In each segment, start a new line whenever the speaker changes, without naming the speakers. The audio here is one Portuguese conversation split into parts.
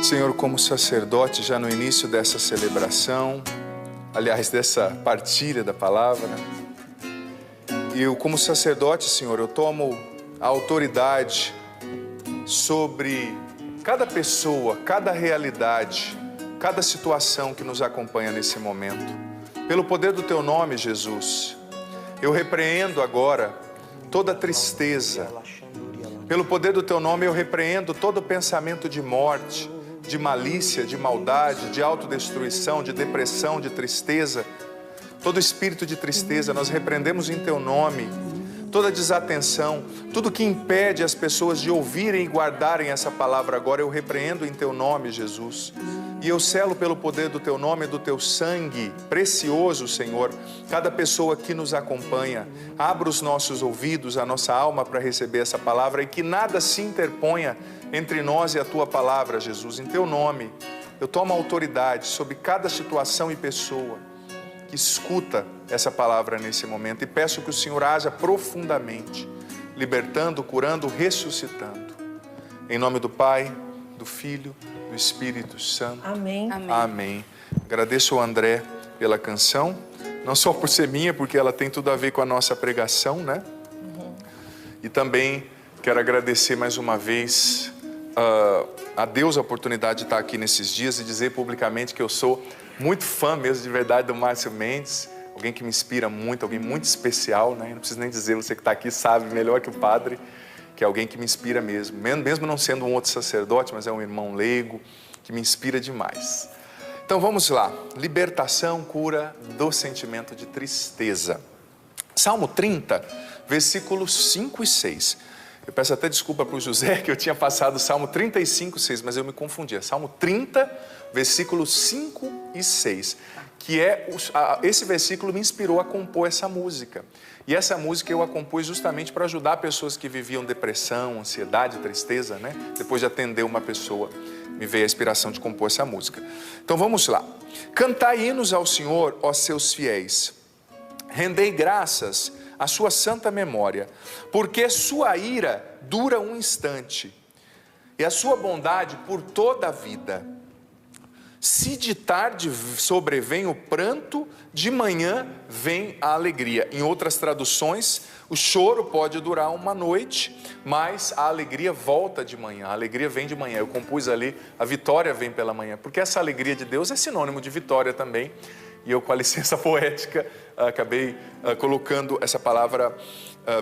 Senhor, como sacerdote, já no início dessa celebração, aliás, dessa partilha da palavra, eu como sacerdote, Senhor, eu tomo a autoridade sobre cada pessoa, cada realidade, cada situação que nos acompanha nesse momento. Pelo poder do Teu nome, Jesus, eu repreendo agora toda tristeza. Pelo poder do Teu nome, eu repreendo todo pensamento de morte, de malícia, de maldade, de autodestruição, de depressão, de tristeza. Todo espírito de tristeza, nós repreendemos em Teu nome. Toda desatenção, tudo que impede as pessoas de ouvirem e guardarem essa palavra agora, eu repreendo em Teu nome, Jesus. E eu selo pelo poder do Teu nome e do Teu sangue precioso, Senhor, cada pessoa que nos acompanha. Abra os nossos ouvidos, a nossa alma para receber essa palavra e que nada se interponha entre nós e a Tua palavra, Jesus. Em Teu nome, eu tomo autoridade sobre cada situação e pessoa que escuta essa palavra nesse momento e peço que o Senhor haja profundamente, libertando, curando, ressuscitando. Em nome do Pai, do Filho, do Espírito Santo.
Amém.
Amém.
Amém. Agradeço ao André pela canção, não só por ser minha, porque ela tem tudo a ver com a nossa pregação, né? E também quero agradecer mais uma vez a Deus a oportunidade de estar aqui nesses dias e dizer publicamente que eu sou muito fã mesmo de verdade do Márcio Mendes, alguém que me inspira muito, alguém muito especial, né? Não preciso nem dizer, você que está aqui sabe melhor que o padre, que é alguém que me inspira mesmo não sendo um outro sacerdote, mas é um irmão leigo, que me inspira demais. Então vamos lá, libertação, cura do sentimento de tristeza. Salmo 30, versículos 5 e 6. Eu peço até desculpa para o José, que eu tinha passado o Salmo 35, 6, mas eu me confundi. Salmo 30, versículos 5 e 6, que esse versículo me inspirou a compor essa música. E essa música eu a compus justamente para ajudar pessoas que viviam depressão, ansiedade, tristeza, né? Depois de atender uma pessoa, me veio a inspiração de compor essa música. Então vamos lá. Cantai hinos ao Senhor, ó seus fiéis. Rendei graças à sua santa memória, porque sua ira dura um instante e a sua bondade por toda a vida. Se de tarde sobrevém o pranto, de manhã vem a alegria. Em outras traduções, o choro pode durar uma noite, mas a alegria volta de manhã, a alegria vem de manhã. Eu compus ali, a vitória vem pela manhã, porque essa alegria de Deus é sinônimo de vitória também. E eu, com a licença poética, acabei colocando essa palavra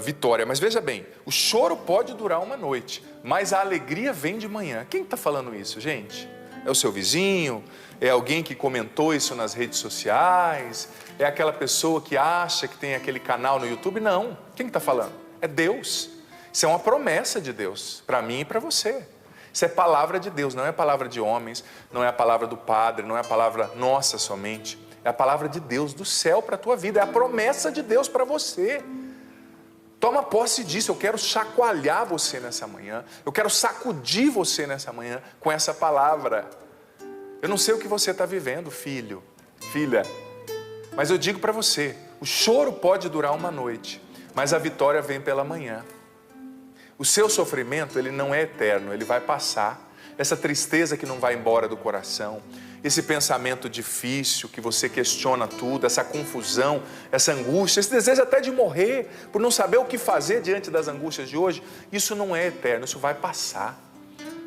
vitória. Mas veja bem, o choro pode durar uma noite, mas a alegria vem de manhã. Quem está falando isso, gente? É o seu vizinho? É alguém que comentou isso nas redes sociais? É aquela pessoa que acha que tem aquele canal no YouTube? Não. Quem está falando? É Deus. Isso é uma promessa de Deus, para mim e para você. Isso é palavra de Deus, não é palavra de homens, não é a palavra do padre, não é a palavra nossa somente. É a palavra de Deus do céu para a tua vida, é a promessa de Deus para você. Toma posse disso, eu quero chacoalhar você nessa manhã, eu quero sacudir você nessa manhã com essa palavra. Eu não sei o que você está vivendo, filho, filha, mas eu digo para você, o choro pode durar uma noite, mas a vitória vem pela manhã. O seu sofrimento, ele não é eterno, ele vai passar. Essa tristeza que não vai embora do coração, esse pensamento difícil, que você questiona tudo, essa confusão, essa angústia, esse desejo até de morrer, por não saber o que fazer diante das angústias de hoje, isso não é eterno, isso vai passar.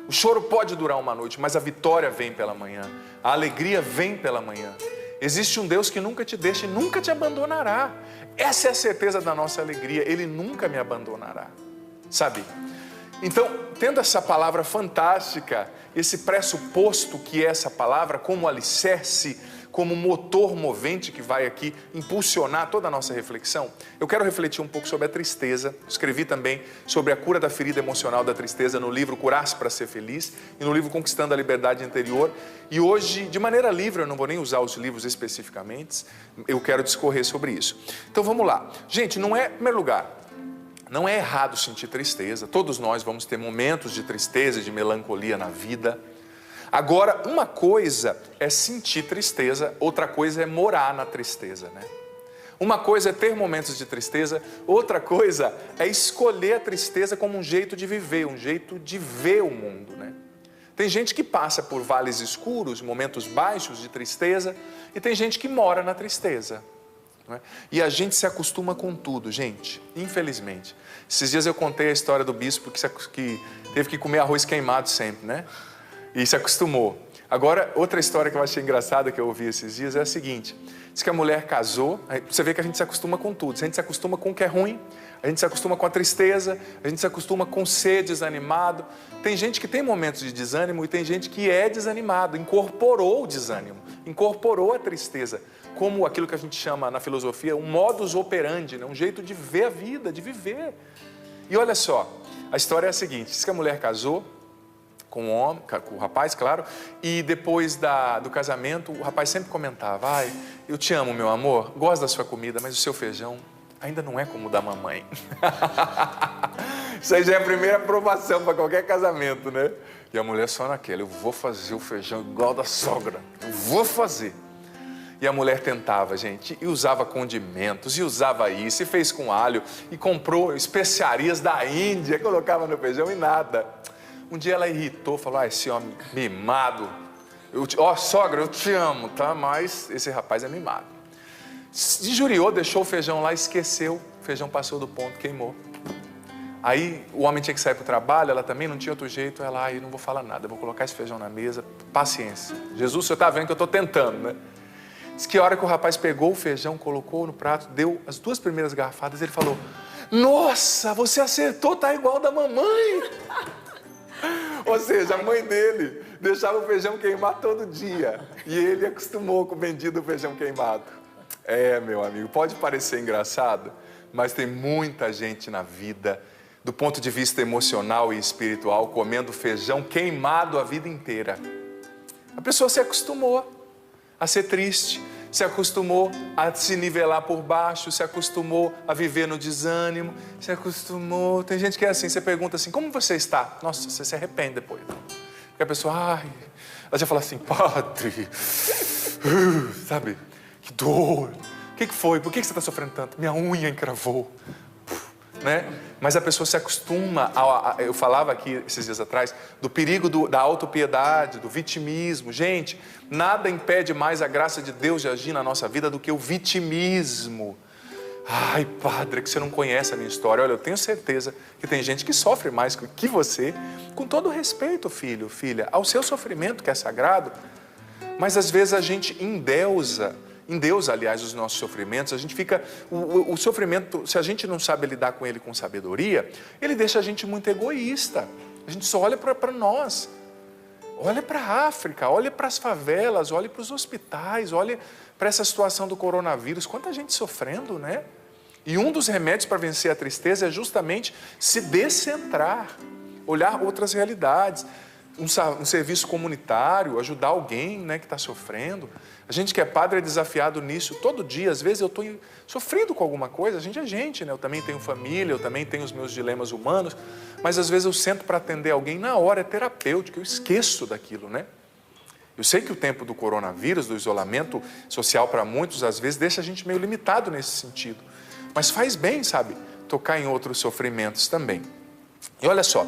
O choro pode durar uma noite, mas a vitória vem pela manhã, a alegria vem pela manhã. Existe um Deus que nunca te deixa e nunca te abandonará. Essa é a certeza da nossa alegria, Ele nunca me abandonará, sabe? Então, tendo essa palavra fantástica, esse pressuposto que é essa palavra, como alicerce, como motor movente que vai aqui impulsionar toda a nossa reflexão, eu quero refletir um pouco sobre a tristeza. Escrevi também sobre a cura da ferida emocional da tristeza no livro Curar-se para Ser Feliz e no livro Conquistando a Liberdade Interior. E hoje, de maneira livre, eu não vou nem usar os livros especificamente, eu quero discorrer sobre isso. Então vamos lá. Gente, não é, em primeiro lugar, não é errado sentir tristeza, todos nós vamos ter momentos de tristeza, de melancolia na vida. Agora, uma coisa é sentir tristeza, outra coisa é morar na tristeza, né? Uma coisa é ter momentos de tristeza, outra coisa é escolher a tristeza como um jeito de viver, um jeito de ver o mundo, né? Tem gente que passa por vales escuros, momentos baixos de tristeza, e tem gente que mora na tristeza. Não é? E a gente se acostuma com tudo, gente, infelizmente. Esses dias eu contei a história do bispo que teve que comer arroz queimado sempre, né? E se acostumou. Agora, outra história que eu achei engraçada que eu ouvi esses dias é a seguinte. Diz que a mulher casou, você vê que a gente se acostuma com tudo. A gente se acostuma com o que é ruim, a gente se acostuma com a tristeza, a gente se acostuma com ser desanimado. Tem gente que tem momentos de desânimo e tem gente que é desanimado, incorporou o desânimo, incorporou a tristeza, como aquilo que a gente chama na filosofia um modus operandi, né? Um jeito de ver a vida, de viver. E olha só, a história é a seguinte, diz que a mulher casou com o homem, com o rapaz, claro, e depois do casamento, o rapaz sempre comentava, ai, eu te amo, meu amor, gosto da sua comida, mas o seu feijão ainda não é como o da mamãe. Isso aí já é a primeira aprovação para qualquer casamento, né? E a mulher só naquela, eu vou fazer o feijão igual da sogra, eu vou fazer. E a mulher tentava, gente, e usava condimentos, e usava isso, e fez com alho, e comprou especiarias da Índia, colocava no feijão e nada. Um dia ela irritou, falou, esse homem mimado, sogra, eu te amo, tá? Mas esse rapaz é mimado. Injuriou, deixou o feijão lá, esqueceu, o feijão passou do ponto, queimou. Aí o homem tinha que sair para o trabalho, ela também não tinha outro jeito, ela, eu não vou falar nada, eu vou colocar esse feijão na mesa, paciência. Jesus, o senhor está vendo que eu estou tentando, né? Diz que a hora que o rapaz pegou o feijão, colocou no prato, deu as 2 primeiras garfadas, ele falou, nossa, você acertou, tá igual da mamãe. Ou seja, a mãe dele deixava o feijão queimar todo dia. E ele acostumou com o bendito feijão queimado. Meu amigo, pode parecer engraçado, mas tem muita gente na vida, do ponto de vista emocional e espiritual, comendo feijão queimado a vida inteira. A pessoa se acostumou a ser triste, se acostumou a se nivelar por baixo, se acostumou a viver no desânimo, se acostumou... Tem gente que é assim, você pergunta assim, como você está? Nossa, você se arrepende depois. E a pessoa, ela já fala assim, padre, sabe, que dor, o que foi? Por que você está sofrendo tanto? Minha unha encravou, né? Mas a pessoa se acostuma, eu falava aqui esses dias atrás, do perigo da autopiedade, do vitimismo. Gente, nada impede mais a graça de Deus de agir na nossa vida do que o vitimismo. Ai, padre, que você não conhece a minha história. Olha, eu tenho certeza que tem gente que sofre mais que você. Com todo respeito, filho, filha, ao seu sofrimento que é sagrado. Mas às vezes a gente endeusa, aliás, os nossos sofrimentos. A gente fica, o sofrimento, se a gente não sabe lidar com ele com sabedoria, ele deixa a gente muito egoísta. A gente só olha para nós. Olha para a África, olha para as favelas, olha para os hospitais, olha para essa situação do coronavírus. Quanta gente sofrendo, né? E um dos remédios para vencer a tristeza é justamente se descentrar, olhar outras realidades. Um serviço comunitário, ajudar alguém, né, que está sofrendo. A gente que é padre é desafiado nisso todo dia. Às vezes eu estou sofrendo com alguma coisa, a gente é gente, né? Eu também tenho família, eu também tenho os meus dilemas humanos, mas às vezes eu sento para atender alguém, na hora é terapêutico, eu esqueço daquilo, né? Eu sei que o tempo do coronavírus, do isolamento social para muitos, às vezes deixa a gente meio limitado nesse sentido. Mas faz bem, sabe, tocar em outros sofrimentos também. E olha só,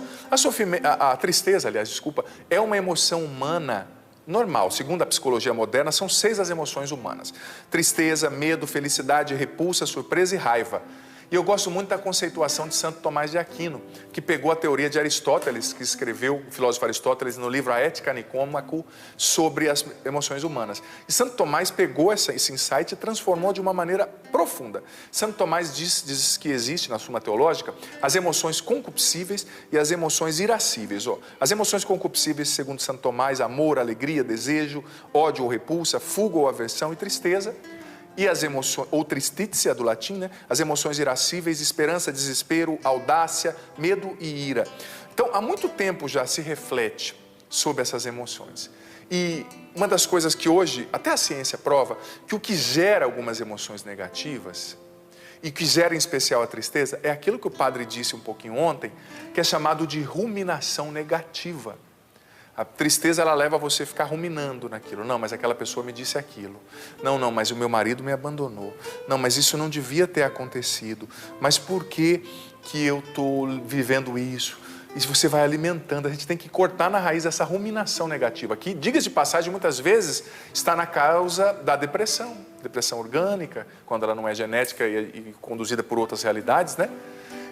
a tristeza, aliás, desculpa, é uma emoção humana normal. Segundo a psicologia moderna, são 6 as emoções humanas. Tristeza, medo, felicidade, repulsa, surpresa e raiva. E eu gosto muito da conceituação de Santo Tomás de Aquino, que pegou a teoria de Aristóteles, que escreveu, o filósofo Aristóteles, no livro A Ética Nicômaco, sobre as emoções humanas. E Santo Tomás pegou esse insight e transformou de uma maneira profunda. Santo Tomás diz que existe, na Suma Teológica, as emoções concupiscíveis e as emoções irascíveis. As emoções concupiscíveis, segundo Santo Tomás, amor, alegria, desejo, ódio ou repulsa, fuga ou aversão e tristeza. E as emoções, ou tristícia do latim, né? As emoções irascíveis, esperança, desespero, audácia, medo e ira. Então, há muito tempo já se reflete sobre essas emoções. E uma das coisas que hoje, até a ciência prova, que o que gera algumas emoções negativas, e que gera em especial a tristeza, é aquilo que o padre disse um pouquinho ontem, que é chamado de ruminação negativa. A tristeza, ela leva você a ficar ruminando naquilo. Não, mas aquela pessoa me disse aquilo. Não, mas o meu marido me abandonou. Não, mas isso não devia ter acontecido. Mas por que eu estou vivendo isso? E você vai alimentando, a gente tem que cortar na raiz essa ruminação negativa, que, diga-se de passagem, muitas vezes está na causa da depressão orgânica, quando ela não é genética e conduzida por outras realidades, né?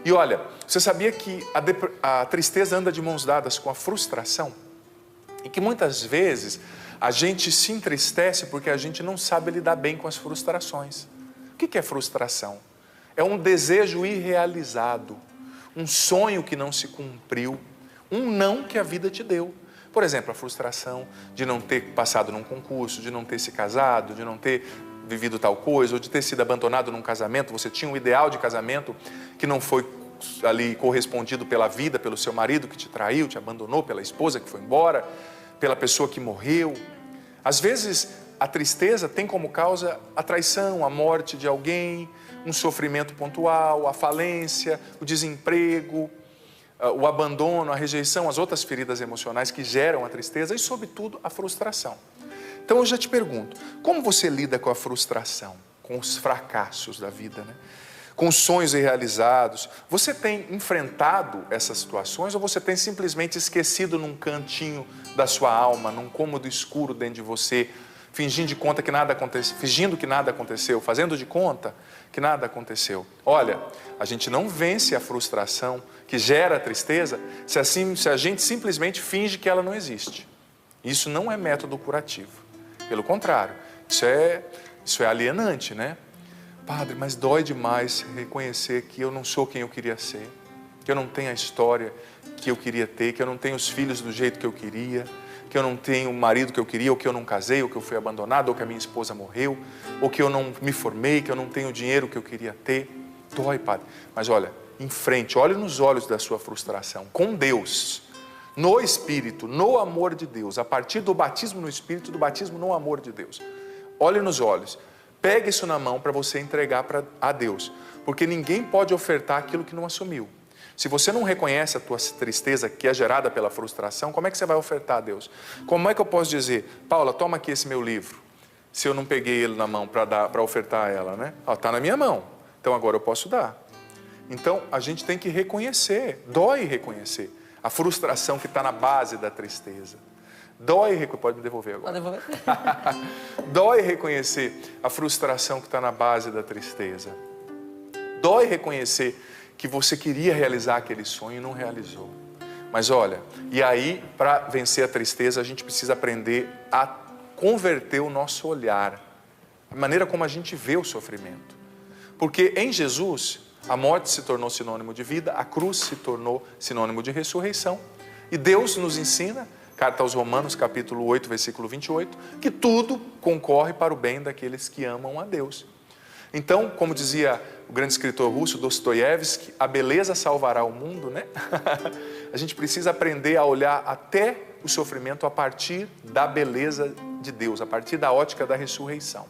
E olha, você sabia que a tristeza anda de mãos dadas com a frustração? E que muitas vezes a gente se entristece porque a gente não sabe lidar bem com as frustrações. O que é frustração? É um desejo irrealizado, um sonho que não se cumpriu, um não que a vida te deu. Por exemplo, a frustração de não ter passado num concurso, de não ter se casado, de não ter vivido tal coisa, ou de ter sido abandonado num casamento. Você tinha um ideal de casamento que não foi ali correspondido pela vida, pelo seu marido que te traiu, te abandonou, pela esposa que foi embora, pela pessoa que morreu. Às vezes a tristeza tem como causa a traição, a morte de alguém, um sofrimento pontual, a falência, o desemprego, o abandono, a rejeição, as outras feridas emocionais que geram a tristeza e, sobretudo, a frustração. Então eu já te pergunto, como você lida com a frustração, com os fracassos da vida, né? Com os sonhos irrealizados? Você tem enfrentado essas situações ou você tem simplesmente esquecido num cantinho da sua alma, num cômodo escuro dentro de você, fingindo que nada aconteceu, fazendo de conta que nada aconteceu? Olha, a gente não vence a frustração que gera a tristeza se a gente simplesmente finge que ela não existe. Isso não é método curativo. Pelo contrário, isso é alienante, né? Padre, mas dói demais reconhecer que eu não sou quem eu queria ser, que eu não tenho a história que eu queria ter, que eu não tenho os filhos do jeito que eu queria, que eu não tenho o marido que eu queria, ou que eu não casei, ou que eu fui abandonado, ou que a minha esposa morreu, ou que eu não me formei, que eu não tenho o dinheiro que eu queria ter. Dói, Padre. Mas olha, em frente, olhe nos olhos da sua frustração, com Deus, no Espírito, no amor de Deus, a partir do batismo no Espírito, do batismo no amor de Deus. Olhe nos olhos, pegue isso na mão para você entregar a Deus, porque ninguém pode ofertar aquilo que não assumiu. Se você não reconhece a tua tristeza que é gerada pela frustração, como é que você vai ofertar a Deus? Como é que eu posso dizer, Paula, toma aqui esse meu livro, se eu não peguei ele na mão para ofertar a ela, né? Está na minha mão, então agora eu posso dar. Então a gente tem que reconhecer, dói reconhecer a frustração que está na base da tristeza. Pode me devolver agora.
Pode devolver.
Dói reconhecer a frustração que está na base da tristeza. Dói reconhecer que você queria realizar aquele sonho e não realizou. Mas olha, e aí, para vencer a tristeza, a gente precisa aprender a converter o nosso olhar, a maneira como a gente vê o sofrimento. Porque em Jesus, a morte se tornou sinônimo de vida, a cruz se tornou sinônimo de ressurreição. E Deus nos ensina, carta aos Romanos, capítulo 8, versículo 28, que tudo concorre para o bem daqueles que amam a Deus. Então, como dizia o grande escritor russo, Dostoiévski, a beleza salvará o mundo, né? A gente precisa aprender a olhar até o sofrimento a partir da beleza de Deus, a partir da ótica da ressurreição.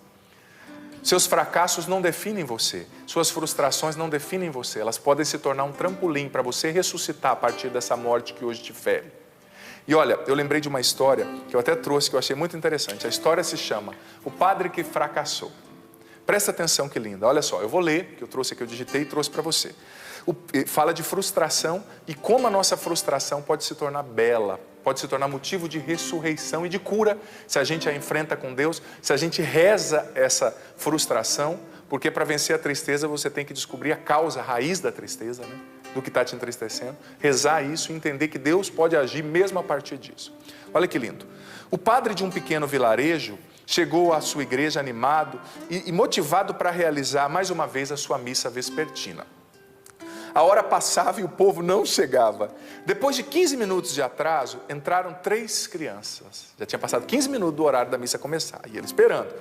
Seus fracassos não definem você, suas frustrações não definem você, elas podem se tornar um trampolim para você ressuscitar a partir dessa morte que hoje te fere. E olha, eu lembrei de uma história que eu até trouxe, que eu achei muito interessante. A história se chama O Padre que Fracassou. Presta atenção que linda, olha só, eu vou ler, que eu trouxe aqui, eu digitei e trouxe para você. Fala de frustração e como a nossa frustração pode se tornar bela, pode se tornar motivo de ressurreição e de cura, se a gente a enfrenta com Deus, se a gente reza essa frustração, porque para vencer a tristeza você tem que descobrir a causa, a raiz da tristeza, né? Do que está te entristecendo, rezar isso e entender que Deus pode agir mesmo a partir disso. Olha que lindo. O padre de um pequeno vilarejo chegou à sua igreja animado e motivado para realizar mais uma vez a sua missa vespertina. A hora passava e o povo não chegava. Depois de 15 minutos de atraso, entraram 3 crianças. Já tinha passado 15 minutos do horário da missa começar, e ele esperando.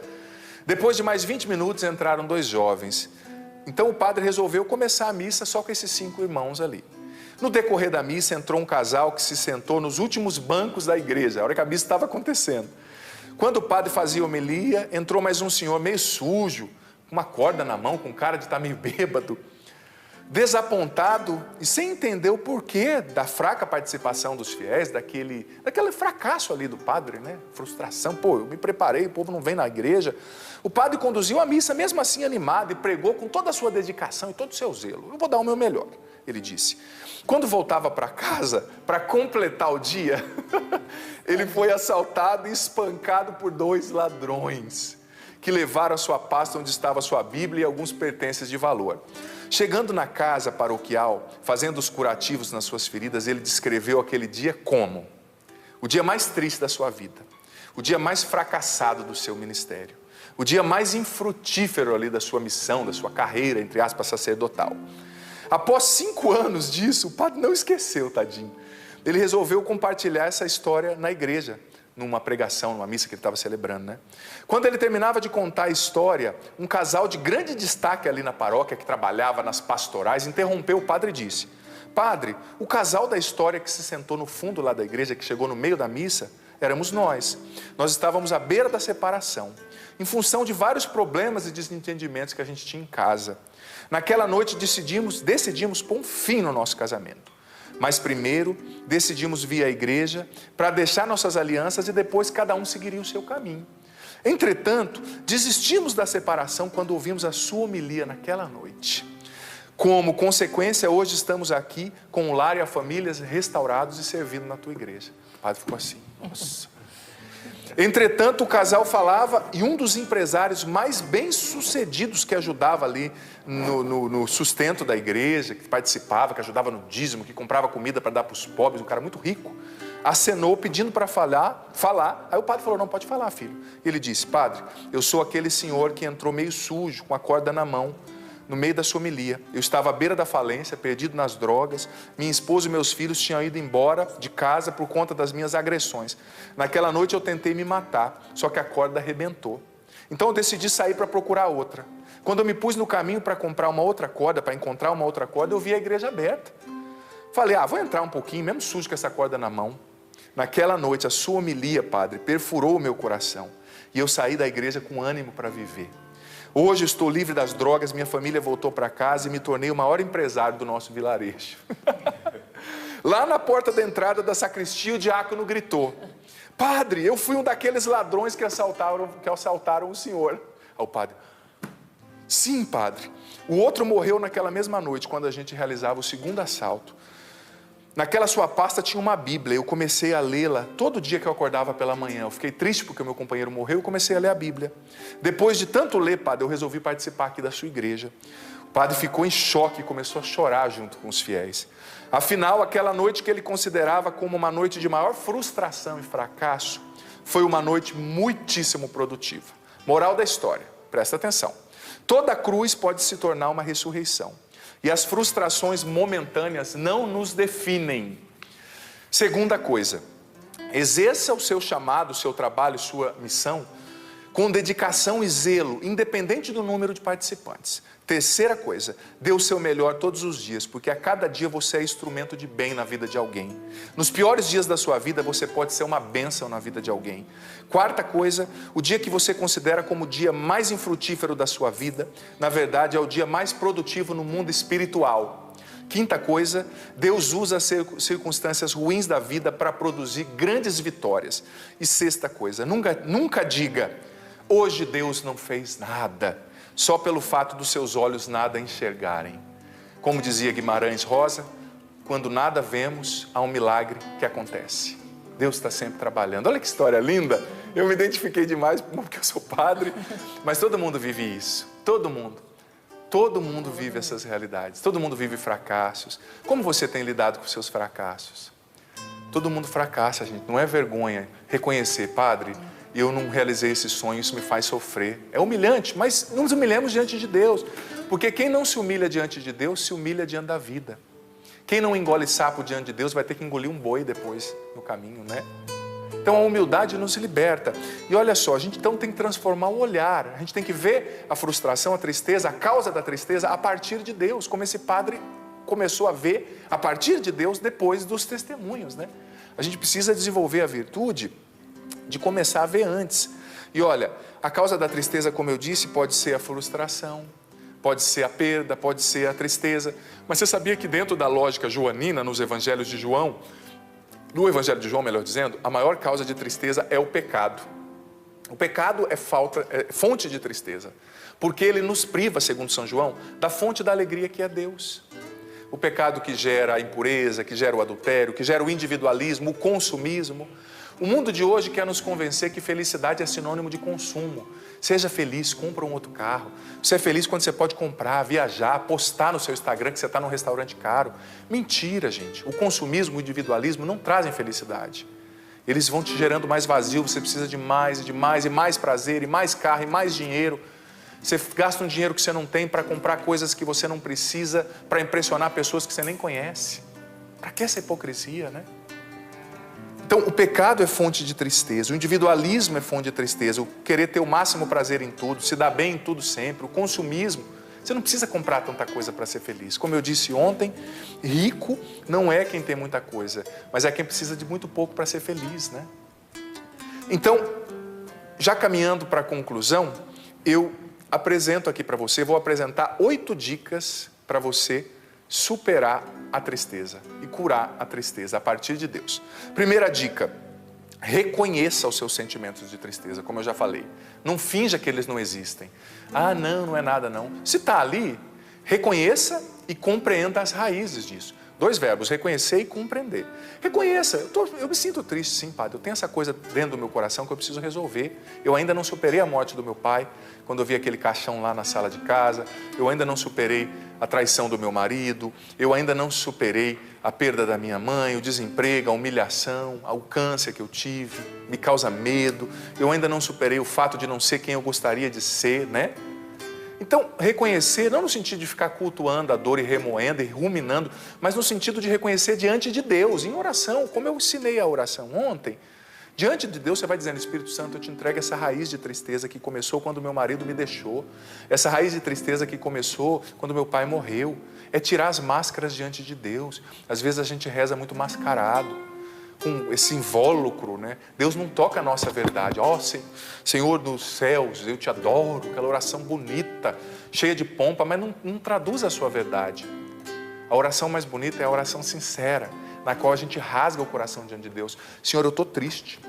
Depois de mais 20 minutos, entraram 2 jovens. Então o padre resolveu começar a missa só com esses 5 irmãos ali. No decorrer da missa, entrou um casal que se sentou nos últimos bancos da igreja, a hora que a missa estava acontecendo. Quando o padre fazia homilia, entrou mais um senhor meio sujo, com uma corda na mão, com cara de estar meio bêbado, desapontado e sem entender o porquê da fraca participação dos fiéis, daquele fracasso ali do padre, né? Frustração, pô, eu me preparei, o povo não vem na igreja. O padre conduziu a missa mesmo assim animado e pregou com toda a sua dedicação e todo o seu zelo. Eu vou dar o meu melhor. Ele disse. Quando voltava para casa, para completar o dia, ele foi assaltado e espancado por 2 ladrões, que levaram a sua pasta onde estava a sua Bíblia e alguns pertences de valor. Chegando na casa paroquial, fazendo os curativos nas suas feridas, ele descreveu aquele dia como o dia mais triste da sua vida, o dia mais fracassado do seu ministério, o dia mais infrutífero ali da sua missão, da sua carreira, entre aspas, sacerdotal. Após 5 anos disso, o padre não esqueceu, tadinho. Ele resolveu compartilhar essa história na igreja, numa pregação, numa missa que ele estava celebrando, né? Quando ele terminava de contar a história, um casal de grande destaque ali na paróquia, que trabalhava nas pastorais, interrompeu o padre e disse: Padre, o casal da história que se sentou no fundo lá da igreja, que chegou no meio da missa, éramos nós. Nós estávamos à beira da separação, em função de vários problemas e desentendimentos que a gente tinha em casa. Naquela noite decidimos pôr um fim no nosso casamento. Mas primeiro decidimos vir à igreja para deixar nossas alianças e depois cada um seguiria o seu caminho. Entretanto, desistimos da separação quando ouvimos a sua homilia naquela noite. Como consequência, hoje estamos aqui com o lar e a família restaurados e servindo na tua igreja. O padre ficou assim, nossa. Entretanto, o casal falava e um dos empresários mais bem-sucedidos que ajudava ali no sustento da igreja, que participava, que ajudava no dízimo, que comprava comida para dar para os pobres, um cara muito rico, acenou pedindo para falar. Aí o padre falou: não, pode falar, filho. E ele disse: Padre, eu sou aquele senhor que entrou meio sujo, com a corda na mão, no meio da sua homilia. Eu estava à beira da falência, perdido nas drogas. Minha esposa e meus filhos tinham ido embora de casa por conta das minhas agressões. Naquela noite eu tentei me matar, só que a corda arrebentou. Então eu decidi sair para procurar outra. Quando eu me pus no caminho para comprar uma outra corda, para encontrar uma outra corda, eu vi a igreja aberta. Falei: vou entrar um pouquinho, mesmo sujo com essa corda na mão. Naquela noite a sua homilia, Padre, perfurou o meu coração. E eu saí da igreja com ânimo para viver. Hoje eu estou livre das drogas, minha família voltou para casa e me tornei o maior empresário do nosso vilarejo. Lá na porta da entrada da sacristia, o diácono gritou: Padre, eu fui um daqueles ladrões que assaltaram o senhor. Aí o padre: sim, padre. O outro morreu naquela mesma noite, quando a gente realizava o segundo assalto. Naquela sua pasta tinha uma Bíblia, eu comecei a lê-la todo dia que eu acordava pela manhã. Eu fiquei triste porque o meu companheiro morreu e comecei a ler a Bíblia. Depois de tanto ler, padre, eu resolvi participar aqui da sua igreja. O padre ficou em choque e começou a chorar junto com os fiéis. Afinal, aquela noite que ele considerava como uma noite de maior frustração e fracasso, foi uma noite muitíssimo produtiva. Moral da história, presta atenção. Toda cruz pode se tornar uma ressurreição. E as frustrações momentâneas não nos definem. Segunda coisa, exerça o seu chamado, o seu trabalho, sua missão, com dedicação e zelo, independente do número de participantes. Terceira coisa, dê o seu melhor todos os dias, porque a cada dia você é instrumento de bem na vida de alguém. Nos piores dias da sua vida, você pode ser uma bênção na vida de alguém. Quarta coisa, o dia que você considera como o dia mais infrutífero da sua vida, na verdade é o dia mais produtivo no mundo espiritual. Quinta coisa, Deus usa as circunstâncias ruins da vida para produzir grandes vitórias. E sexta coisa, nunca diga: hoje Deus não fez nada, só pelo fato dos seus olhos nada enxergarem. Como dizia Guimarães Rosa, quando nada vemos, há um milagre que acontece. Deus está sempre trabalhando. Olha que história linda. Eu me identifiquei demais porque eu sou padre, mas todo mundo vive isso. Todo mundo vive essas realidades. Todo mundo vive fracassos. Como você tem lidado com seus fracassos? Todo mundo fracassa, gente. Não é vergonha reconhecer: Padre, eu não realizei esse sonho, isso me faz sofrer. É humilhante, mas não nos humilhamos diante de Deus. Porque quem não se humilha diante de Deus, se humilha diante da vida. Quem não engole sapo diante de Deus, vai ter que engolir um boi depois no caminho, né? Então a humildade nos liberta. E olha só, a gente então tem que transformar o olhar. A gente tem que ver a frustração, a tristeza, a causa da tristeza a partir de Deus. Como esse padre começou a ver a partir de Deus depois dos testemunhos, né? A gente precisa desenvolver a virtude de começar a ver antes. E olha, a causa da tristeza, como eu disse, pode ser a frustração, pode ser a perda, pode ser a tristeza. Mas você sabia que dentro da lógica joanina, nos evangelhos de João, no evangelho de João, melhor dizendo, a maior causa de tristeza é o pecado. O pecado é fonte de tristeza, porque ele nos priva, segundo São João, da fonte da alegria que é Deus. O pecado que gera a impureza, que gera o adultério, que gera o individualismo, o consumismo. O mundo de hoje quer nos convencer que felicidade é sinônimo de consumo. Seja feliz, compra um outro carro. Você é feliz quando você pode comprar, viajar, postar no seu Instagram que você está num restaurante caro. Mentira, gente. O consumismo, o individualismo não trazem felicidade. Eles vão te gerando mais vazio, você precisa de mais e de mais e mais prazer, e mais carro, e mais dinheiro. Você gasta um dinheiro que você não tem para comprar coisas que você não precisa, para impressionar pessoas que você nem conhece. Para que essa hipocrisia, né? Então, o pecado é fonte de tristeza, o individualismo é fonte de tristeza, o querer ter o máximo prazer em tudo, se dar bem em tudo sempre, o consumismo. Você não precisa comprar tanta coisa para ser feliz. Como eu disse ontem, rico não é quem tem muita coisa, mas é quem precisa de muito pouco para ser feliz, né? Então, já caminhando para a conclusão, eu apresento aqui para você, vou apresentar 8 dicas para você superar a tristeza e curar a tristeza a partir de Deus. Primeira dica: reconheça os seus sentimentos de tristeza, como eu já falei. Não finja que eles não existem. Ah, não é nada não. Se está ali, reconheça e compreenda as raízes disso. 2 verbos, reconhecer e compreender. Reconheça, eu me sinto triste sim, padre, eu tenho essa coisa dentro do meu coração que eu preciso resolver. Eu ainda não superei a morte do meu pai, quando eu vi aquele caixão lá na sala de casa. Eu ainda não superei a traição do meu marido. Eu ainda não superei a perda da minha mãe, o desemprego, a humilhação, o câncer que eu tive, me causa medo. Eu ainda não superei o fato de não ser quem eu gostaria de ser, né? Então, reconhecer, não no sentido de ficar cultuando a dor e remoendo e ruminando, mas no sentido de reconhecer diante de Deus, em oração, como eu ensinei a oração ontem. Diante de Deus você vai dizendo: Espírito Santo, eu te entrego essa raiz de tristeza que começou quando meu marido me deixou, essa raiz de tristeza que começou quando meu pai morreu. É tirar as máscaras diante de Deus. Às vezes a gente reza muito mascarado, com esse invólucro, né? Deus não toca a nossa verdade. Ó, Senhor dos céus, eu te adoro, aquela oração bonita, cheia de pompa, mas não traduz a sua verdade. A oração mais bonita é a oração sincera, na qual a gente rasga o coração diante de Deus. Senhor, eu estou triste,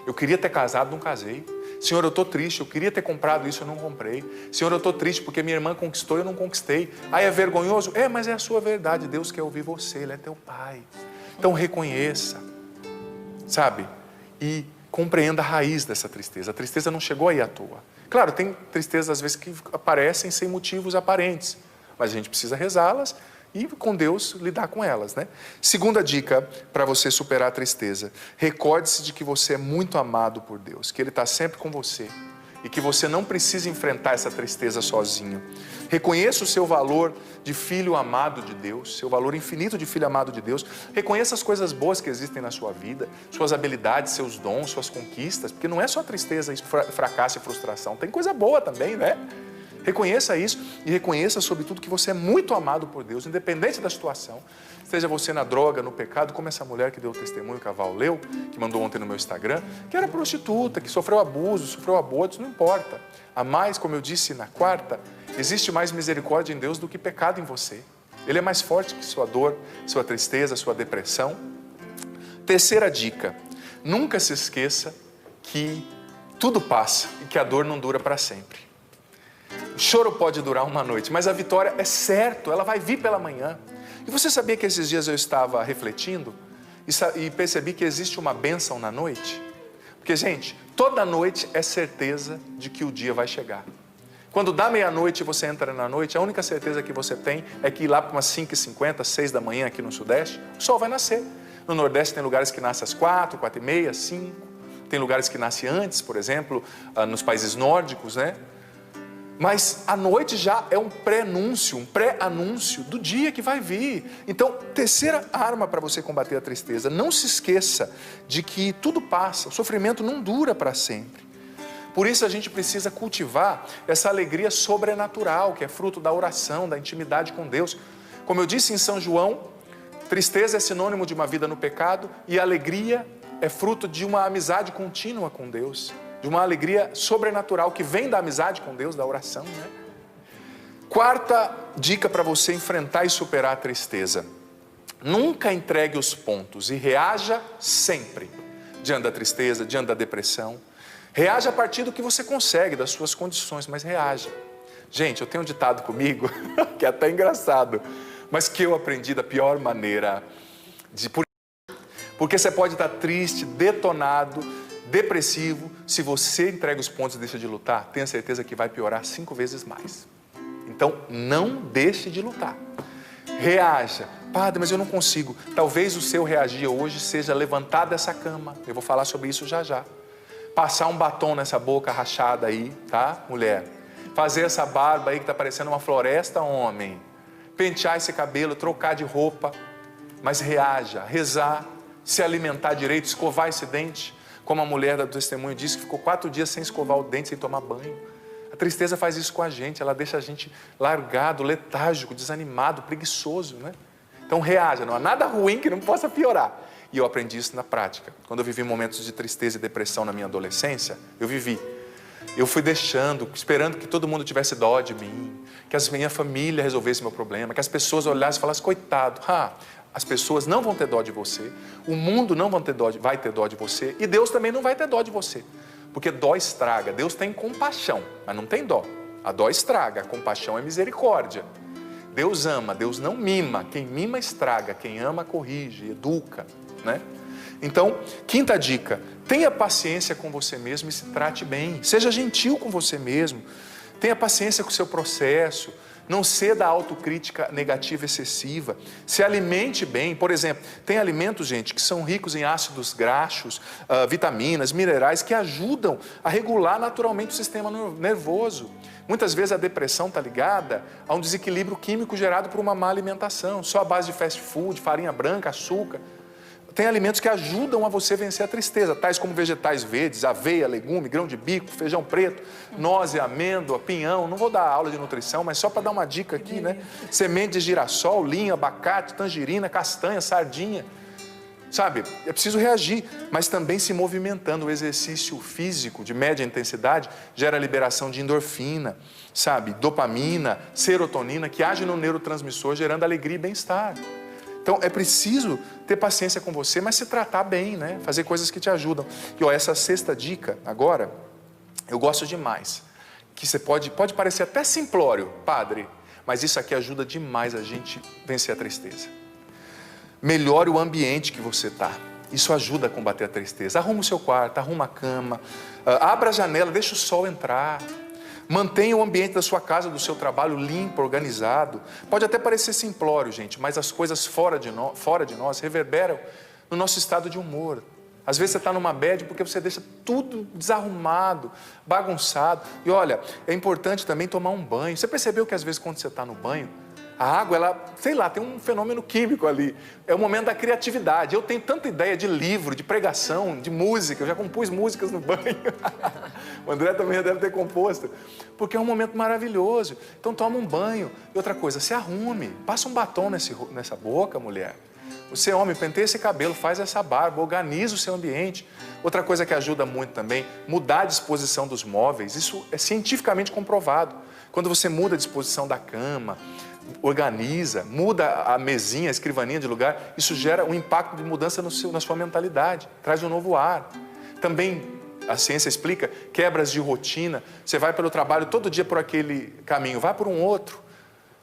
eu queria ter casado, não casei. Senhor, eu estou triste, eu queria ter comprado isso, eu não comprei. Senhor, eu estou triste porque minha irmã conquistou, eu não conquistei. Ah, é vergonhoso? É, mas é a sua verdade. Deus quer ouvir você, Ele é teu Pai. Então reconheça, sabe? E compreenda a raiz dessa tristeza. A tristeza não chegou aí à toa. Claro, tem tristezas às vezes que aparecem sem motivos aparentes, mas a gente precisa rezá-las e com Deus lidar com elas, né? Segunda dica para você superar a tristeza: recorde-se de que você é muito amado por Deus, que Ele está sempre com você e que você não precisa enfrentar essa tristeza sozinho. Reconheça o seu valor de filho amado de Deus, seu valor infinito de filho amado de Deus. Reconheça as coisas boas que existem na sua vida, suas habilidades, seus dons, suas conquistas, porque não é só tristeza, fracasso e frustração, tem coisa boa também, né? Reconheça isso e reconheça, sobretudo, que você é muito amado por Deus, independente da situação. Seja você na droga, no pecado, como essa mulher que deu o testemunho, que a Val leu, que mandou ontem no meu Instagram, que era prostituta, que sofreu abuso, sofreu abortos, não importa. A mais, como eu disse na quarta, existe mais misericórdia em Deus do que pecado em você. Ele é mais forte que sua dor, sua tristeza, sua depressão. Terceira dica: nunca se esqueça que tudo passa e que a dor não dura para sempre. O choro pode durar uma noite, mas a vitória é certo, ela vai vir pela manhã. E você sabia que esses dias eu estava refletindo e percebi que existe uma bênção na noite? Porque, gente, toda noite é certeza de que o dia vai chegar. Quando dá meia-noite e você entra na noite, a única certeza que você tem é que lá para umas 5h50, 6 da manhã aqui no Sudeste, o sol vai nascer. No Nordeste tem lugares que nascem às 4, 4h30, 5. Tem lugares que nascem antes, por exemplo, nos países nórdicos, né? Mas a noite já é um pré-anúncio do dia que vai vir. Então, terceira arma para você combater a tristeza: não se esqueça de que tudo passa, o sofrimento não dura para sempre. Por isso a gente precisa cultivar essa alegria sobrenatural, que é fruto da oração, da intimidade com Deus. Como eu disse em São João, tristeza é sinônimo de uma vida no pecado e alegria é fruto de uma amizade contínua com Deus, de uma alegria sobrenatural que vem da amizade com Deus, da oração, né? Quarta dica para você enfrentar e superar a tristeza: nunca entregue os pontos e reaja sempre diante da tristeza, diante da depressão. Reaja a partir do que você consegue, das suas condições, mas reaja. Gente, eu tenho um ditado comigo que é até engraçado. mas que eu aprendi da pior maneira. Porque você pode estar triste, detonado, depressivo. Se você entrega os pontos e deixa de lutar, tenha certeza que vai piorar 5 vezes mais. Então, não deixe de lutar. Reaja. Padre, mas eu não consigo. Talvez o seu reagir hoje seja levantar dessa cama. Eu vou falar sobre isso já já. Passar um batom nessa boca rachada aí, tá, mulher? Fazer essa barba aí que tá parecendo uma floresta, homem. Pentear esse cabelo, trocar de roupa. Mas reaja, rezar, se alimentar direito, escovar esse dente. Como a mulher do testemunho disse, que ficou 4 dias sem escovar o dente, sem tomar banho. A tristeza faz isso com a gente, ela deixa a gente largado, letárgico, desanimado, preguiçoso, né? Então reaja, não há nada ruim que não possa piorar. E eu aprendi isso na prática. Quando eu vivi momentos de tristeza e depressão na minha adolescência, eu fui deixando, esperando que todo mundo tivesse dó de mim, que a minha família resolvesse meu problema, que as pessoas olhassem e falassem, coitado, as pessoas não vão ter dó de você, o mundo não vai ter dó de você, e Deus também não vai ter dó de você. Porque dó estraga. Deus tem compaixão, mas não tem dó. A dó estraga, a compaixão é misericórdia. Deus ama, Deus não mima. Quem mima estraga, quem ama corrige, educa, né? Então, 5ª dica, tenha paciência com você mesmo e se trate bem. Seja gentil com você mesmo. Tenha paciência com o seu processo. Não ceda à autocrítica negativa excessiva. Se alimente bem. Por exemplo, tem alimentos, gente, que são ricos em ácidos graxos, vitaminas, minerais, que ajudam a regular naturalmente o sistema nervoso. Muitas vezes a depressão está ligada a um desequilíbrio químico gerado por uma má alimentação. Só a base de fast food, farinha branca, açúcar. Tem alimentos que ajudam a você vencer a tristeza, tais como vegetais verdes, aveia, legume, grão de bico, feijão preto, noz, amêndoa, pinhão. Não vou dar aula de nutrição, mas só para dar uma dica aqui, né? Semente de girassol, linho, abacate, tangerina, castanha, sardinha. Sabe, é preciso reagir, mas também se movimentando. O exercício físico de média intensidade gera liberação de endorfina, sabe, dopamina, serotonina, que age no neurotransmissor, gerando alegria e bem-estar. Então, é preciso ter paciência com você, mas se tratar bem, né? Fazer coisas que te ajudam. E, essa 6ª dica, agora, eu gosto demais. Que você pode parecer até simplório, padre, mas isso aqui ajuda demais a gente vencer a tristeza. Melhore o ambiente que você está. Isso ajuda a combater a tristeza. Arruma o seu quarto, arruma a cama, abra a janela, deixa o sol entrar. Mantenha o ambiente da sua casa, do seu trabalho limpo, organizado. Pode até parecer simplório, gente, mas as coisas fora de nós reverberam no nosso estado de humor. Às vezes você está numa bad porque você deixa tudo desarrumado, bagunçado. E olha, é importante também tomar um banho. Você percebeu que às vezes quando você está no banho, a água, ela, sei lá, tem um fenômeno químico ali. É o momento da criatividade. Eu tenho tanta ideia de livro, de pregação, de música. Eu já compus músicas no banho. O André também já deve ter composto. Porque é um momento maravilhoso. Então toma um banho. E outra coisa, se arrume. Passa um batom nessa boca, mulher. Você, homem, penteia esse cabelo, faz essa barba, organiza o seu ambiente. Outra coisa que ajuda muito também, mudar a disposição dos móveis. Isso é cientificamente comprovado. Quando você muda a disposição da cama, organiza, muda a mesinha, a escrivaninha de lugar, isso gera um impacto de mudança na sua mentalidade, traz um novo ar. Também, a ciência explica, quebras de rotina. Você vai pelo trabalho todo dia por aquele caminho, vai por um outro.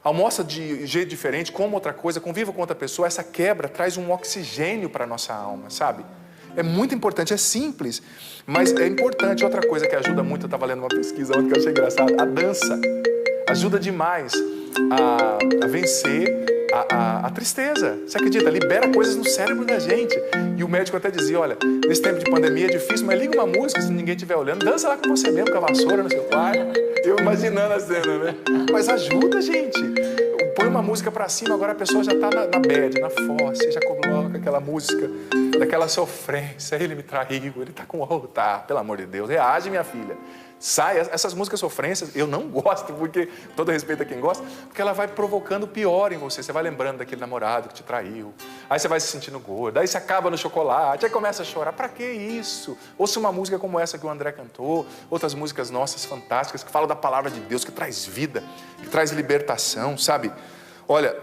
Almoça de jeito diferente, coma outra coisa, conviva com outra pessoa. Essa quebra traz um oxigênio para a nossa alma, sabe? É muito importante, é simples, mas é importante. Outra coisa que ajuda muito, eu estava lendo uma pesquisa ontem que eu achei engraçado, a dança ajuda demais a vencer a tristeza. Você acredita? Libera coisas no cérebro da gente. E o médico até dizia, olha, nesse tempo de pandemia é difícil, mas liga uma música se ninguém estiver olhando, dança lá com você mesmo, com a vassoura no seu quarto. Eu imaginando a cena, né? Mas ajuda, gente. Põe uma música pra cima, agora a pessoa já tá na bad, na fossa, já coloca aquela música daquela sofrência, ele me traiu, ele tá com o altar, pelo amor de Deus, reage, minha filha. Sai, essas músicas sofrências, eu não gosto, porque, com todo respeito a quem gosta, porque ela vai provocando pior em você. Você vai lembrando daquele namorado que te traiu, aí você vai se sentindo gordo, aí você acaba no chocolate, aí começa a chorar. Pra que isso? Ouça uma música como essa que o André cantou, outras músicas nossas fantásticas, que falam da palavra de Deus, que traz vida, que traz libertação, sabe? Olha,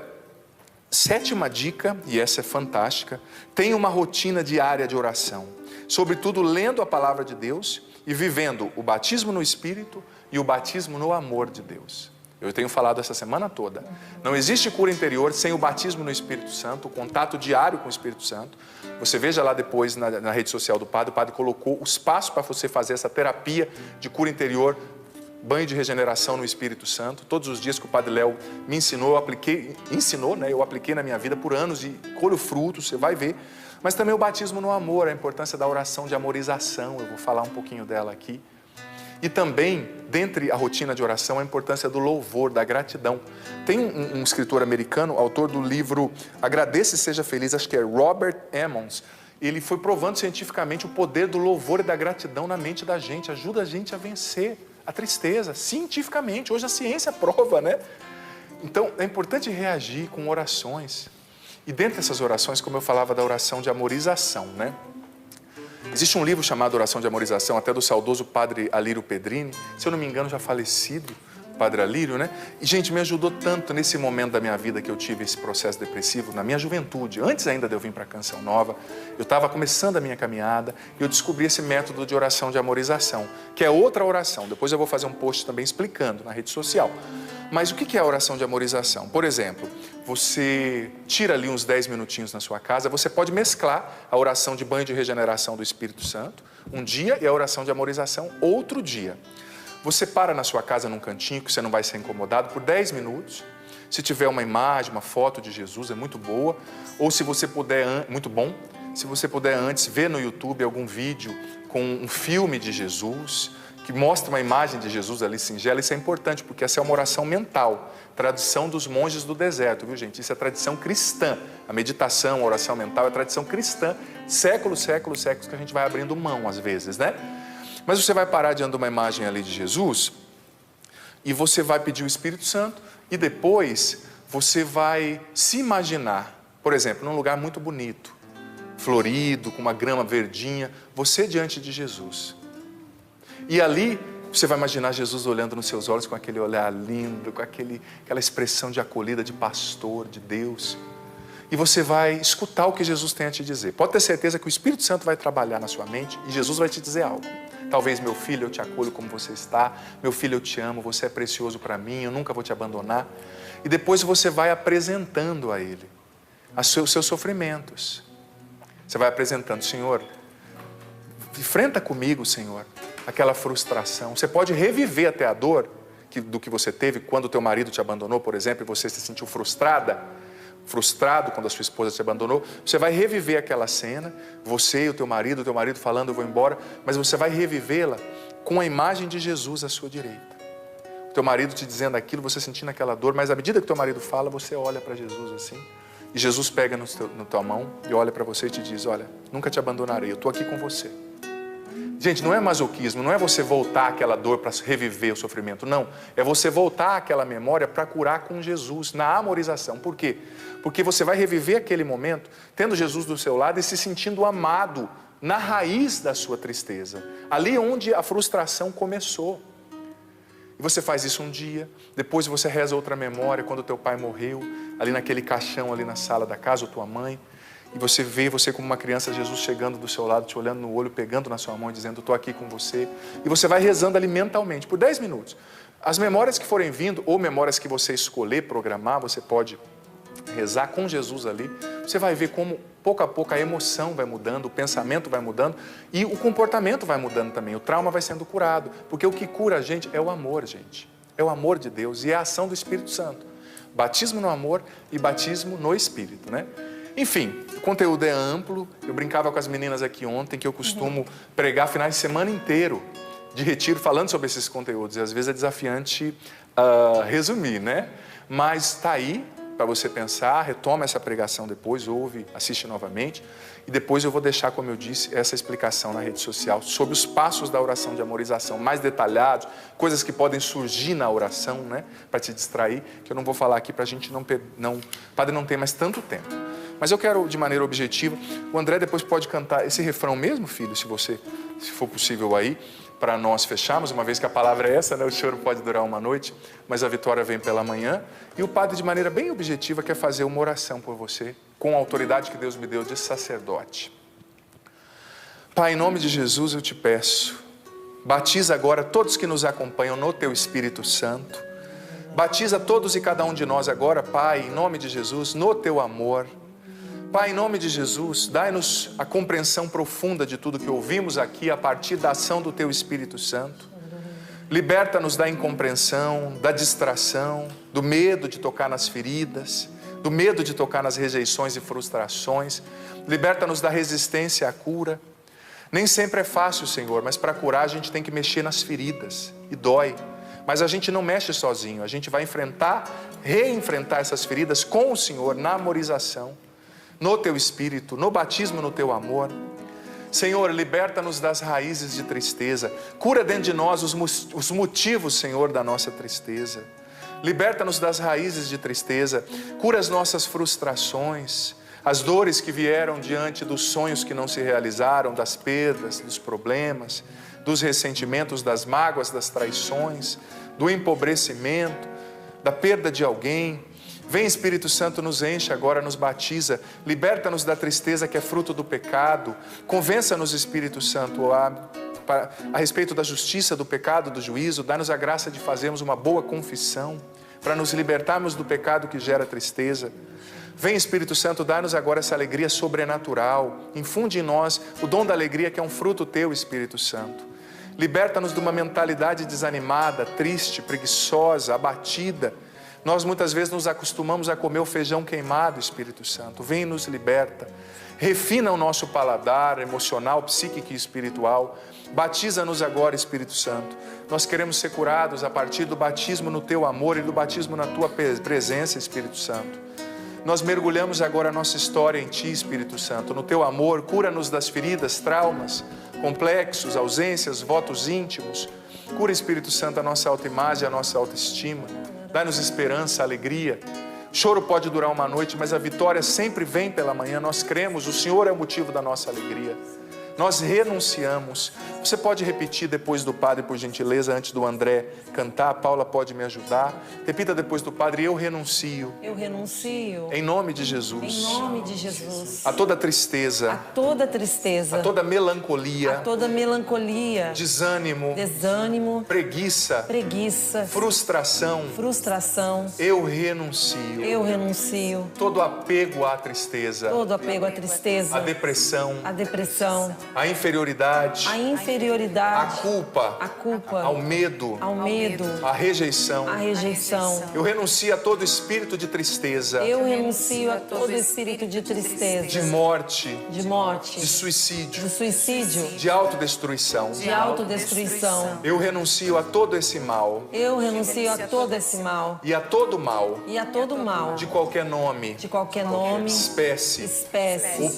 7ª dica, e essa é fantástica, tenha uma rotina diária de oração, sobretudo lendo a palavra de Deus e vivendo o batismo no Espírito e o batismo no amor de Deus. Eu tenho falado essa semana toda. Não existe cura interior sem o batismo no Espírito Santo, o contato diário com o Espírito Santo. Você veja lá depois na rede social do padre, o padre colocou os passos para você fazer essa terapia de cura interior, banho de regeneração no Espírito Santo. Todos os dias que o Padre Léo me ensinou, eu apliquei na minha vida por anos e colho frutos, você vai ver. Mas também o batismo no amor, a importância da oração de amorização, eu vou falar um pouquinho dela aqui. E também, dentre a rotina de oração, a importância do louvor, da gratidão. Tem um escritor americano, autor do livro Agradeça e Seja Feliz, acho que é Robert Emmons. Ele foi provando cientificamente o poder do louvor e da gratidão na mente da gente, ajuda a gente a vencer a tristeza, cientificamente. Hoje a ciência prova, né? Então, é importante reagir com orações. E dentre essas orações, como eu falava da oração de amorização, né? Existe um livro chamado Oração de Amorização, até do saudoso padre Alírio Pedrini, se eu não me engano já falecido, padre Alírio, né? E, gente, me ajudou tanto nesse momento da minha vida que eu tive esse processo depressivo, na minha juventude, antes ainda de eu vir para a Canção Nova, eu estava começando a minha caminhada e eu descobri esse método de oração de amorização, que é outra oração. Depois eu vou fazer um post também explicando na rede social. Mas o que é a oração de amorização? Por exemplo, você tira ali uns 10 minutinhos na sua casa, você pode mesclar a oração de banho de regeneração do Espírito Santo um dia e a oração de amorização outro dia. Você para na sua casa num cantinho que você não vai ser incomodado por 10 minutos. Se tiver uma imagem, uma foto de Jesus, é muito boa. Ou se você puder, muito bom. Se você puder antes ver no YouTube algum vídeo com um filme de Jesus, que mostra uma imagem de Jesus ali singela, isso é importante, porque essa é uma oração mental. Tradição dos monges do deserto, viu, gente? Isso é tradição cristã. A meditação, a oração mental é tradição cristã. Séculos que a gente vai abrindo mão às vezes, né? Mas você vai parar diante de uma imagem ali de Jesus e você vai pedir o Espírito Santo e depois você vai se imaginar, por exemplo, num lugar muito bonito, florido, com uma grama verdinha, você diante de Jesus. E ali você vai imaginar Jesus olhando nos seus olhos com aquele olhar lindo, com aquela expressão de acolhida, de pastor, de Deus. E você vai escutar o que Jesus tem a te dizer. Pode ter certeza que o Espírito Santo vai trabalhar na sua mente e Jesus vai te dizer algo. Talvez, meu filho, eu te acolho como você está. Meu filho, eu te amo, você é precioso para mim, eu nunca vou te abandonar. E depois você vai apresentando a Ele os seus sofrimentos. Você vai apresentando, Senhor, enfrenta comigo, Senhor, aquela frustração. Você pode reviver até a dor do que você teve quando o teu marido te abandonou, por exemplo, e você se sentiu frustrado quando a sua esposa te abandonou. Você vai reviver aquela cena, você e o teu marido falando, eu vou embora, mas você vai revivê-la com a imagem de Jesus à sua direita. O teu marido te dizendo aquilo, você sentindo aquela dor, mas à medida que o teu marido fala, você olha para Jesus assim, e Jesus pega na tua mão e olha para você e te diz, olha, nunca te abandonarei, eu estou aqui com você. Gente, não é masoquismo, não é você voltar àquela dor para reviver o sofrimento, não. É você voltar àquela memória para curar com Jesus, na amorização. Por quê? Porque você vai reviver aquele momento, tendo Jesus do seu lado e se sentindo amado na raiz da sua tristeza. Ali onde a frustração começou. E você faz isso um dia, depois você reza outra memória, quando teu pai morreu, ali naquele caixão, ali na sala da casa, ou tua mãe. E você vê você como uma criança, Jesus chegando do seu lado, te olhando no olho, pegando na sua mão e dizendo, estou aqui com você. E você vai rezando ali mentalmente, por 10 minutos. As memórias que forem vindo, ou memórias que você escolher programar, você pode rezar com Jesus ali. Você vai ver como, pouco a pouco, a emoção vai mudando, o pensamento vai mudando e o comportamento vai mudando também. O trauma vai sendo curado, porque o que cura a gente é o amor, gente. É o amor de Deus e é a ação do Espírito Santo. Batismo no amor e batismo no Espírito, né? Enfim, o conteúdo é amplo. Eu brincava com as meninas aqui ontem que eu costumo pregar finais de semana inteiro de retiro falando sobre esses conteúdos. E às vezes é desafiante resumir, né? Mas está aí para você pensar, retoma essa pregação depois, ouve, assiste novamente. E depois eu vou deixar, como eu disse, essa explicação na rede social sobre os passos da oração de amorização, mais detalhados, coisas que podem surgir na oração, né? Para te distrair, que eu não vou falar aqui para a gente padre não ter mais tanto tempo. Mas eu quero, de maneira objetiva, o André depois pode cantar esse refrão mesmo, filho, se for possível aí, para nós fecharmos, uma vez que a palavra é essa, né? O choro pode durar uma noite, mas a vitória vem pela manhã. E o padre, de maneira bem objetiva, quer fazer uma oração por você, com a autoridade que Deus me deu de sacerdote. Pai, em nome de Jesus eu te peço, batiza agora todos que nos acompanham no teu Espírito Santo. Batiza todos e cada um de nós agora, Pai, em nome de Jesus, no Teu amor. Pai, em nome de Jesus, dai-nos a compreensão profunda de tudo que ouvimos aqui a partir da ação do Teu Espírito Santo. Liberta-nos da incompreensão, da distração, do medo de tocar nas feridas, do medo de tocar nas rejeições e frustrações. Liberta-nos da resistência à cura. Nem sempre é fácil, Senhor, mas para curar a gente tem que mexer nas feridas e dói. Mas a gente não mexe sozinho, a gente vai reenfrentar essas feridas com o Senhor na amorização, no Teu Espírito, no batismo no Teu amor. Senhor, liberta-nos das raízes de tristeza. Cura dentro de nós os motivos, Senhor, da nossa tristeza. Liberta-nos das raízes de tristeza. Cura as nossas frustrações, as dores que vieram diante dos sonhos que não se realizaram, das perdas, dos problemas, dos ressentimentos, das mágoas, das traições, do empobrecimento, da perda de alguém. Vem, Espírito Santo, nos enche agora, nos batiza, liberta-nos da tristeza que é fruto do pecado. Convença-nos, Espírito Santo, a respeito da justiça, do pecado, do juízo. Dá-nos a graça de fazermos uma boa confissão, para nos libertarmos do pecado que gera tristeza. Vem, Espírito Santo, dá-nos agora essa alegria sobrenatural. Infunde em nós o dom da alegria que é um fruto Teu, Espírito Santo. Liberta-nos de uma mentalidade desanimada, triste, preguiçosa, abatida. Nós muitas vezes nos acostumamos a comer o feijão queimado, Espírito Santo. Vem e nos liberta. Refina o nosso paladar emocional, psíquico e espiritual. Batiza-nos agora, Espírito Santo. Nós queremos ser curados a partir do batismo no Teu amor e do batismo na Tua presença, Espírito Santo. Nós mergulhamos agora a nossa história em Ti, Espírito Santo. No Teu amor, cura-nos das feridas, traumas, complexos, ausências, votos íntimos. Cura, Espírito Santo, a nossa autoimagem, a nossa autoestima. Dá-nos esperança, alegria. O choro pode durar uma noite, mas a vitória sempre vem pela manhã. Nós cremos, o Senhor é o motivo da nossa alegria. Nós renunciamos. Você pode repetir depois do Padre, por gentileza, antes do André cantar? A Paula pode me ajudar. Repita depois do Padre: eu renuncio.
Eu renuncio.
Em nome de Jesus.
Em nome de Jesus.
A toda tristeza.
A toda tristeza.
A toda melancolia.
A toda melancolia.
Desânimo.
Desânimo.
Preguiça.
Preguiça.
Frustração.
Frustração.
Eu renuncio.
Eu renuncio.
Todo apego à tristeza.
Todo apego à tristeza.
A depressão.
A depressão.
A inferioridade.
A inferioridade.
A culpa.
A culpa.
Ao medo.
Ao medo.
A rejeição.
A rejeição.
Eu renuncio a todo espírito de tristeza.
Eu renuncio a todo espírito de tristeza.
De morte.
De morte.
De suicídio.
De suicídio.
De autodestruição.
De autodestruição.
Eu renuncio a todo esse mal.
Eu renuncio a todo esse mal.
E a todo mal.
E a todo mal.
De qualquer nome.
De qualquer nome.
Espécie.
Espécie.
Ou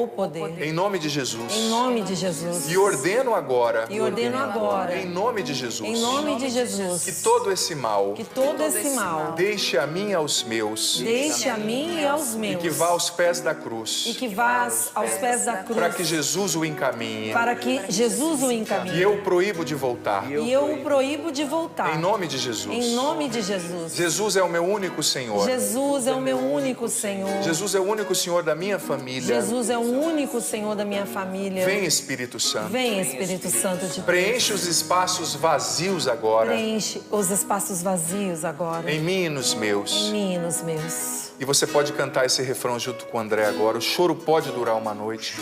poder.
Em
nome de Jesus.
Em nome de Jesus.
E ordeno agora.
E ordeno agora.
Em nome de Jesus.
Em nome de Jesus.
Que todo esse mal.
Que todo esse mal.
Deixe a mim e aos meus.
Deixe a mim e aos meus.
E que vá aos pés da cruz.
E que vá aos pés da cruz.
Para que Jesus o encaminhe.
Para que Jesus o encaminhe.
E eu o proíbo de voltar.
E eu o proíbo de voltar.
Em nome de Jesus.
Em nome de Jesus.
Jesus é o meu único Senhor.
Jesus é o meu único Senhor.
Jesus é o único Senhor da minha família.
Jesus é o único Senhor da minha família.
Vem, Espírito Santo.
Vem, Espírito Santo de Deus.
Preenche os espaços vazios agora.
Preenche os espaços vazios agora.
Em mim e nos meus.
Em mim e nos meus.
E você pode cantar esse refrão junto com o André agora. O choro pode durar uma noite,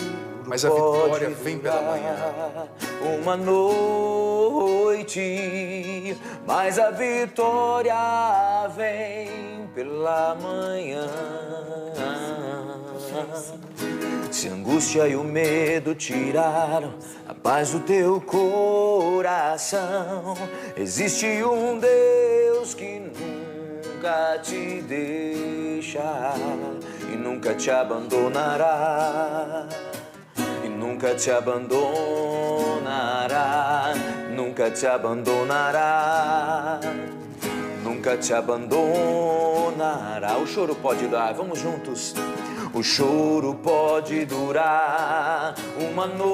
mas a vitória vem pela manhã.
Uma noite, mas a vitória vem pela manhã. Se a angústia e o medo tiraram a paz do teu coração, existe um Deus que nunca te deixa e nunca te abandonará. E nunca te abandonará, nunca te abandonará, nunca te abandonará. O choro pode durar, vamos juntos. O choro pode durar uma noite,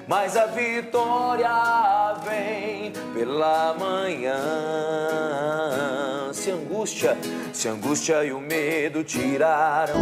mas a vitória vem pela manhã. Se a angústia e o medo tiraram